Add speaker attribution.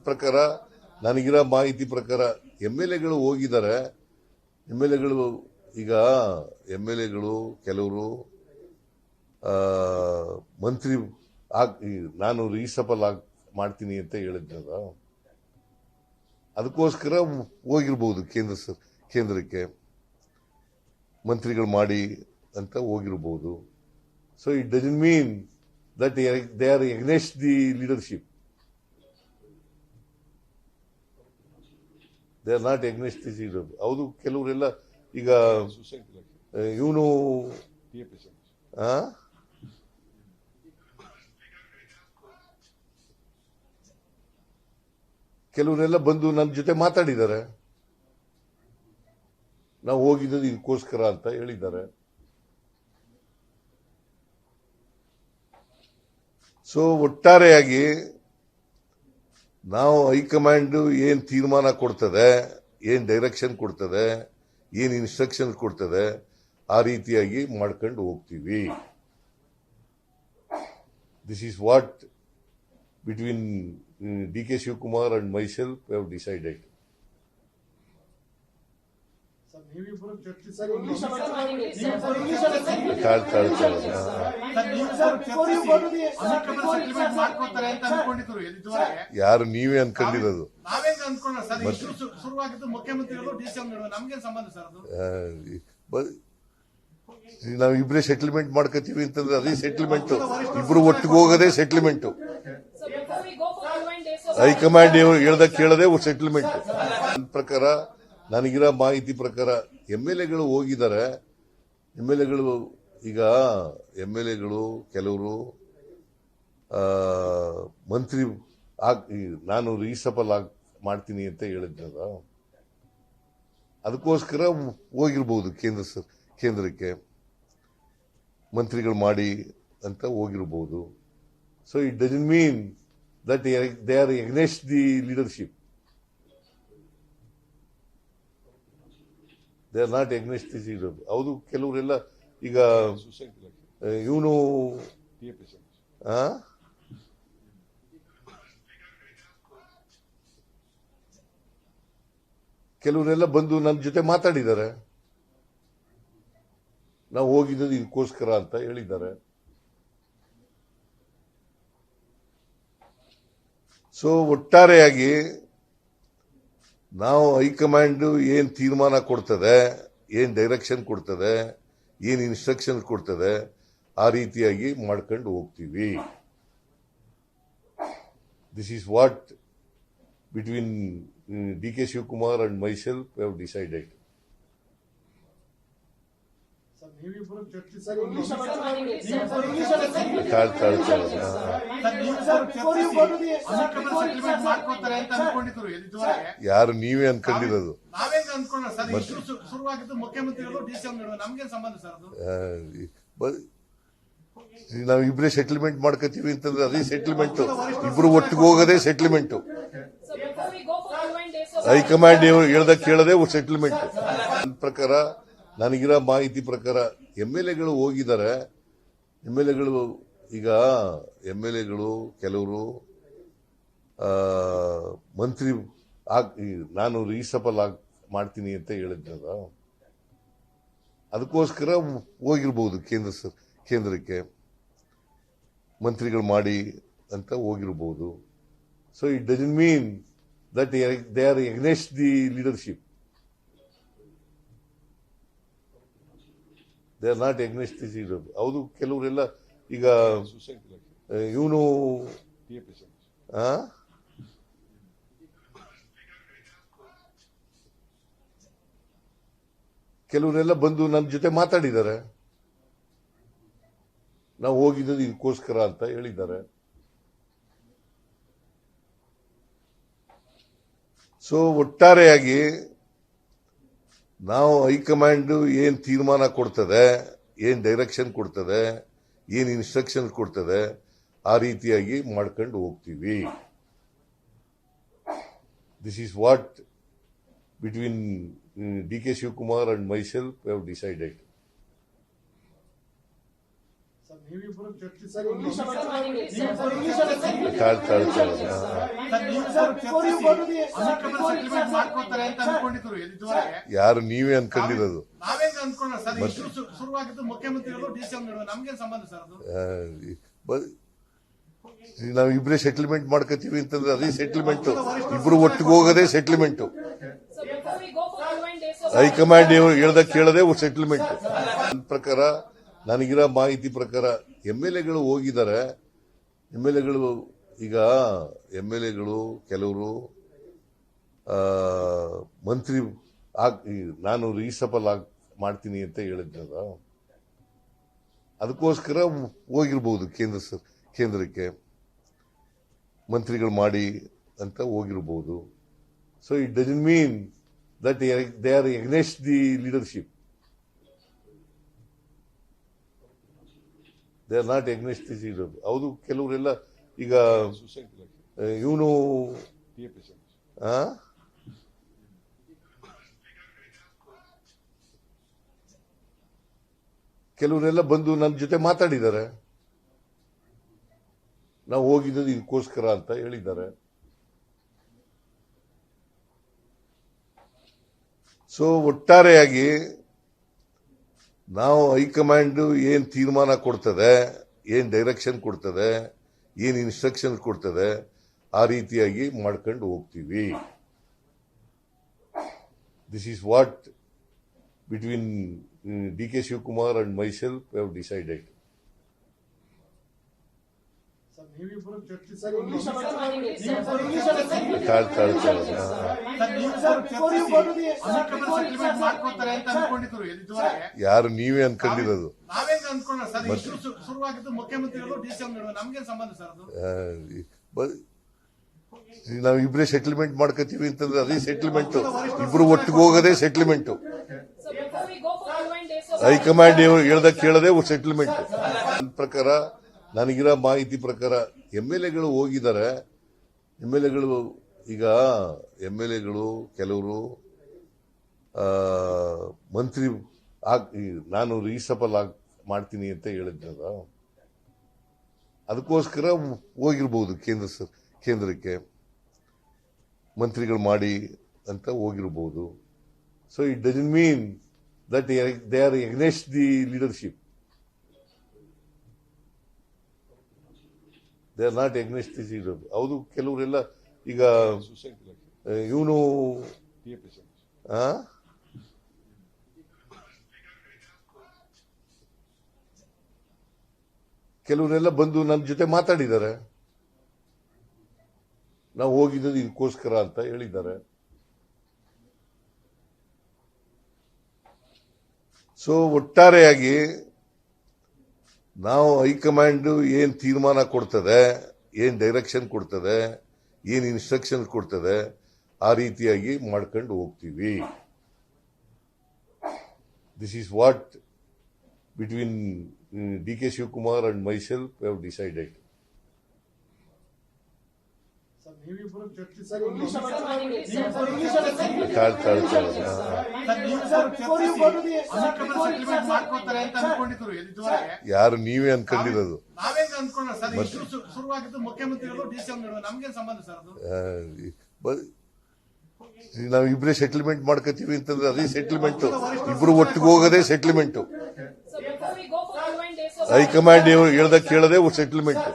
Speaker 1: ಪ್ರಕಾರ ನನಗಿರೋ ಮಾಹಿತಿ ಪ್ರಕಾರ ಎಮ್.ಎಲ್.ಎಗಳು ಹೋಗಿದ್ದಾರೆ. ಎಮ್.ಎಲ್.ಎಗಳು ಈಗ ಎಮ್.ಎಲ್.ಎಗಳು ಕೆಲವರು ಮಂತ್ರಿ ನಾನು ರೀಸಫಲ್ ಮಾಡ್ತೀನಿ ಅಂತ ಹೇಳಿದ್ನಲ್ಲ, ಅದಕ್ಕೋಸ್ಕರ ಹೋಗಿರ್ಬೋದು ಕೇಂದ್ರಕ್ಕೆ ಮಂತ್ರಿಗಳು ಮಾಡಿ ಅಂತ ಹೋಗಿರ್ಬೋದು. So it doesn't mean that they are against the leadership. They are not against the leader. ಹೌದು, ಕೆಲವರೆಲ್ಲ ಈಗ ಇವನು ಕೆಲವರೆಲ್ಲ ಬಂದು ನನ್ನ ಜೊತೆ ಮಾತಾಡಿದ್ದಾರೆ. ನಾವು ಹೋಗಿದ್ದು ಇದಕ್ಕೋಸ್ಕರ ಅಂತ ಹೇಳಿದ್ದಾರೆ. ಸೊ ಒಟ್ಟಾರೆಯಾಗಿ ನಾವು ಹೈಕಮಾಂಡ್ ಏನ್ ತೀರ್ಮಾನ ಕೊಡ್ತದೆ, ಏನ್ ಡೈರೆಕ್ಷನ್ ಕೊಡ್ತದೆ, ಏನ್ ಇನ್ಸ್ಟ್ರಕ್ಷನ್ ಕೊಡ್ತದೆ, ಆ ರೀತಿಯಾಗಿ ಮಾಡ್ಕೊಂಡು ಹೋಗ್ತೀವಿ. This is what between DK. Shivakumar and myself have decided. ಯಾರು ನೀವೇ ಅನ್ಕೊಂಡಿರೋದು? ನಾವಿಬ್ರೇ ಸೆಟಲ್ಮೆಂಟ್ ಮಾಡ್ಕೋತೀವಿ ಅಂತಂದ್ರೆ ಅದೇ ಸೆಟಲ್ಮೆಂಟ್. ಇಬ್ರು ಒಟ್ಟಿಗೆ ಹೋಗೋದೇ ಸೆಟಲ್ಮೆಂಟ್. ಹೈಕಮಾಂಡ್ ಹೇಳ್ದ ಕೇಳದೆ ಸೆಟಲ್ಮೆಂಟ್. ಪ್ರಕಾರ ನನಗಿರೋ ಮಾಹಿತಿ ಪ್ರಕಾರ ಎಮ್.ಎಲ್.ಎಗಳು ಹೋಗಿದ್ದಾರೆ. ಎಮ್.ಎಲ್.ಎಗಳು ಈಗ ಎಮ್.ಎಲ್.ಎಗಳು ಕೆಲವರು ಮಂತ್ರಿ ನಾನು ರೀಸಫಲ್ ಮಾಡ್ತೀನಿ ಅಂತ ಹೇಳಿದ್ನಲ್ಲ, ಅದಕ್ಕೋಸ್ಕರ ಹೋಗಿರ್ಬೋದು ಕೇಂದ್ರಕ್ಕೆ ಮಂತ್ರಿಗಳು ಮಾಡಿ ಅಂತ ಹೋಗಿರ್ಬೋದು. So it doesn't mean that they are against the leadership. They are not against the leader. ಹೌದು, ಕೆಲವರೆಲ್ಲ ಈಗ ಇವನು ಕೆಲವರೆಲ್ಲ ಬಂದು ನನ್ನ ಜೊತೆ ಮಾತಾಡಿದ್ದಾರೆ. ನಾವು ಹೋಗಿದ್ದು ಇದಕ್ಕೋಸ್ಕರ ಅಂತ ಹೇಳಿದ್ದಾರೆ. ಸೊ ಒಟ್ಟಾರೆಯಾಗಿ ನಾವು ಹೈಕಮಾಂಡ್ ಏನ್ ತೀರ್ಮಾನ ಕೊಡ್ತದೆ, ಏನ್ ಡೈರೆಕ್ಷನ್ ಕೊಡ್ತದೆ, ಏನ್ ಇನ್ಸ್ಟ್ರಕ್ಷನ್ ಕೊಡ್ತದೆ, ಆ ರೀತಿಯಾಗಿ ಮಾಡ್ಕೊಂಡು ಹೋಗ್ತೀವಿ. This is what between DK. Shivakumar and myself have decided. ಯಾರು ನೀವೇ ಅನ್ಕೊಂಡಿರೋದು? ನಾವಿಬ್ರೇ ಸೆಟಲ್ಮೆಂಟ್ ಮಾಡ್ಕೋತೀವಿ ಅಂತಂದ್ರೆ ಅದೇ ಸೆಟಲ್ಮೆಂಟ್. ಇಬ್ರು ಒಟ್ಟಿಗೆ ಹೋಗೋದೇ ಸೆಟಲ್ಮೆಂಟ್. ಹೈಕಮಾಂಡ್ ಹೇಳ್ದ ಕೇಳದೆ ಸೆಟಲ್ಮೆಂಟ್. ಪ್ರಕಾರ ನನಗಿರೋ ಮಾಹಿತಿ ಪ್ರಕಾರ ಎಮ್.ಎಲ್.ಎಗಳು ಹೋಗಿದ್ದಾರೆ. ಎಮ್.ಎಲ್.ಎಗಳು ಈಗ ಎಮ್.ಎಲ್.ಎಗಳು ಕೆಲವರು ಮಂತ್ರಿ ನಾನು ರೀಸಫಲ್ ಮಾಡ್ತೀನಿ ಅಂತ ಹೇಳಿದ್ನಲ್ಲ, ಅದಕ್ಕೋಸ್ಕರ ಹೋಗಿರ್ಬೋದು ಕೇಂದ್ರಕ್ಕೆ ಮಂತ್ರಿಗಳು ಮಾಡಿ ಅಂತ ಹೋಗಿರ್ಬೋದು. So it doesn't mean that they are against the leadership. They are not against the leader. ಹೌದು, ಕೆಲವರೆಲ್ಲ ಈಗ ಇವನು ಕೆಲವರೆಲ್ಲ ಬಂದು ನನ್ನ ಜೊತೆ ಮಾತಾಡಿದ್ದಾರೆ. ನಾವು ಹೋಗಿದ್ದು ಇದಕ್ಕೋಸ್ಕರ ಅಂತ ಹೇಳಿದ್ದಾರೆ. ಸೊ ಒಟ್ಟಾರೆಯಾಗಿ ನಾವು ಹೈಕಮಾಂಡ್ ಏನ್ ತೀರ್ಮಾನ ಕೊಡ್ತದೆ, ಏನ್ ಡೈರೆಕ್ಷನ್ ಕೊಡ್ತದೆ, ಏನ್ ಇನ್ಸ್ಟ್ರಕ್ಷನ್ ಕೊಡ್ತದೆ, ಆ ರೀತಿಯಾಗಿ ಮಾಡ್ಕೊಂಡು ಹೋಗ್ತೀವಿ. This is what between DK. Shivakumar and myself have decided.
Speaker 2: ನೀವಿಬ್ಬರು ಮಾಡ್ಕೊತಾರೆ ಅಂತ ಅನ್ಕೊಂಡಿದ್ರು ಇದುವರೆಗೆ.
Speaker 1: ಯಾರು ನೀವೇ ಅನ್ಕೊಂಡಿರೋದು?
Speaker 2: ನಾವೇನ್ ಅನ್ಕೊಂಡ ಸರ್, ಶುರುವಾಗಿದ್ದು ಮುಖ್ಯಮಂತ್ರಿಗಳು ಡಿಸಿಎಂ ನಮ್ಗೇನ್ ಸಂಬಂಧ ಸರ್ ಅದು?
Speaker 1: ನಾವು ಇಬ್ಬರೇ ಸೆಟಲ್ಮೆಂಟ್ ಮಾಡ್ಕೋತೀವಿ ಅಂತಂದ್ರೆ ಅದೇ ಸೆಟಲ್ಮೆಂಟ್. ಇಬ್ರು ಒಟ್ಟಿಗೆ ಹೋಗೋದೇ ಸೆಟಲ್ಮೆಂಟ್. ಹೈಕಮಾಂಡ್ ಹೇಳ್ದ ಕೇಳದೆ ಸೆಟಲ್ಮೆಂಟ್. ನನ್ನ ಪ್ರಕಾರ, ನನಗಿರೋ ಮಾಹಿತಿ ಪ್ರಕಾರ MLAಗಳು ಹೋಗಿದ್ದಾರೆ. MLAಗಳು ಈಗ MLAಗಳು ಕೆಲವರು ಮಂತ್ರಿ ನಾನು ರೀಸಫಲ್ ಮಾಡ್ತೀನಿ ಅಂತ ಹೇಳಿದ್ನಲ್ಲ, ಅದಕ್ಕೋಸ್ಕರ ಹೋಗಿರ್ಬೋದು ಕೇಂದ್ರಕ್ಕೆ ಮಂತ್ರಿಗಳು ಮಾಡಿ ಅಂತ ಹೋಗಿರ್ಬೋದು. So it doesn't mean that they are against the leadership. They are not against the leader. ಹೌದು, ಕೆಲವರೆಲ್ಲ ಈಗ ಇವನು ಕೆಲವರೆಲ್ಲ ಬಂದು ನನ್ನ ಜೊತೆ ಮಾತಾಡಿದ್ದಾರೆ. ನಾವು ಹೋಗಿದ್ದು ಇದಕ್ಕೋಸ್ಕರ ಅಂತ ಹೇಳಿದ್ದಾರೆ. ಸೊ ಒಟ್ಟಾರೆಯಾಗಿ ನಾವು ಹೈಕಮಾಂಡ್ ಏನ್ ತೀರ್ಮಾನ ಕೊಡ್ತದೆ, ಏನ್ ಡೈರೆಕ್ಷನ್ ಕೊಡ್ತದೆ, ಏನ್ ಇನ್ಸ್ಟ್ರಕ್ಷನ್ ಕೊಡ್ತದೆ, ಆ ರೀತಿಯಾಗಿ ಮಾಡ್ಕೊಂಡು ಹೋಗ್ತೀವಿ. This is what between DK Shivkumar and myself have decided. ಯಾರು ನೀವೇ ಅನ್ಕೊಂಡಿರೋದು?
Speaker 2: ನಾವೇನ್ ಅನ್ಕೊಂಡ ಸರ್, ಶುರುವಾಗಿದ್ದು ಮುಖ್ಯಮಂತ್ರಿಗಳು ಡಿಸಿಎಂ ನಮ್ಗೇನ್ ಸಂಬಂಧ ಸರ್ ಅದು?
Speaker 1: ನಾವು ಇಬ್ಬರೇ ಸೆಟಲ್ಮೆಂಟ್ ಮಾಡ್ಕೋತೀವಿ ಅಂತಂದ್ರೆ ಅದೇ ಸೆಟಲ್ಮೆಂಟ್. ಇಬ್ರು ಒಟ್ಟಿಗೆ ಹೋಗೋದೇ ಸೆಟಲ್ಮೆಂಟ್. ಹೈಕಮಾಂಡ್ ಹೇಳ್ದ ಕೇಳದೆ ಸೆಟಲ್ಮೆಂಟ್. ನನ್ನ ಪ್ರಕಾರ, ನನಗಿರೋ ಮಾಹಿತಿ ಪ್ರಕಾರ MLAಗಳು ಹೋಗಿದ್ದಾರೆ. MLAಗಳು ಈಗ ಕೆಲವರು ಮಂತ್ರಿ ನಾನು ರೀಸಫಲ್ ಮಾಡ್ತೀನಿ ಅಂತ ಹೇಳಿದ್ನಲ್ಲ, ಅದಕ್ಕೋಸ್ಕರ ಹೋಗಿರ್ಬೋದು ಕೇಂದ್ರಕ್ಕೆ ಮಂತ್ರಿಗಳು ಮಾಡಿ ಅಂತ ಹೋಗಿರ್ಬೋದು. So it doesn't mean that they are against the leadership. They are not against the leader. ಹೌದು, ಕೆಲವರೆಲ್ಲ ಈಗ ಇವನು ಕೆಲವರೆಲ್ಲ ಬಂದು ನನ್ನ ಜೊತೆ ಮಾತಾಡಿದ್ದಾರೆ. ನಾವು ಹೋಗಿದ್ದು ಇದಕ್ಕೋಸ್ಕರ ಅಂತ ಹೇಳಿದ್ದಾರೆ. ಸೊ ಒಟ್ಟಾರೆಯಾಗಿ ನಾವು ಹೈಕಮಾಂಡ್ ಏನ್ ತೀರ್ಮಾನ ಕೊಡ್ತದೆ, ಏನ್ ಡೈರೆಕ್ಷನ್ ಕೊಡ್ತದೆ, ಏನ್ ಇನ್ಸ್ಟ್ರಕ್ಷನ್ ಕೊಡ್ತದೆ, ಆ ರೀತಿಯಾಗಿ ಮಾಡ್ಕೊಂಡು ಹೋಗ್ತೀವಿ. This is what between DK Shivkumar and myself have decided.
Speaker 2: ಮಾಡ್ಕೊತಾರೆ ಅಂತ ಅನ್ಕೊಂಡಿದ್ರು ಇದುವರೆಗೆ.
Speaker 1: ಯಾರು ನೀವೇ ಅನ್ಕೊಂಡಿರೋದು?
Speaker 2: ನಾವೇನ್ ಅನ್ಕೊಂಡ ಸರ್, ಶುರುವಾಗಿದ್ದು ಮುಖ್ಯಮಂತ್ರಿಗಳು ಡಿಸಿಎಂ ನಮ್ಗೇನ್ ಸಂಬಂಧ ಸರ್ ಅದು?
Speaker 1: ನಾವು ಇಬ್ಬರೇ ಸೆಟಲ್ಮೆಂಟ್ ಮಾಡ್ಕೋತೀವಿ ಅಂತಂದ್ರೆ ಅದೇ ಸೆಟಲ್ಮೆಂಟ್. ಇಬ್ರು ಒಟ್ಟಿಗೆ ಹೋಗೋದೇ ಸೆಟಲ್ಮೆಂಟ್. ಹೈಕಮಾಂಡ್ ಹೇಳ್ದ ಕೇಳದೆ ಸೆಟಲ್ಮೆಂಟ್.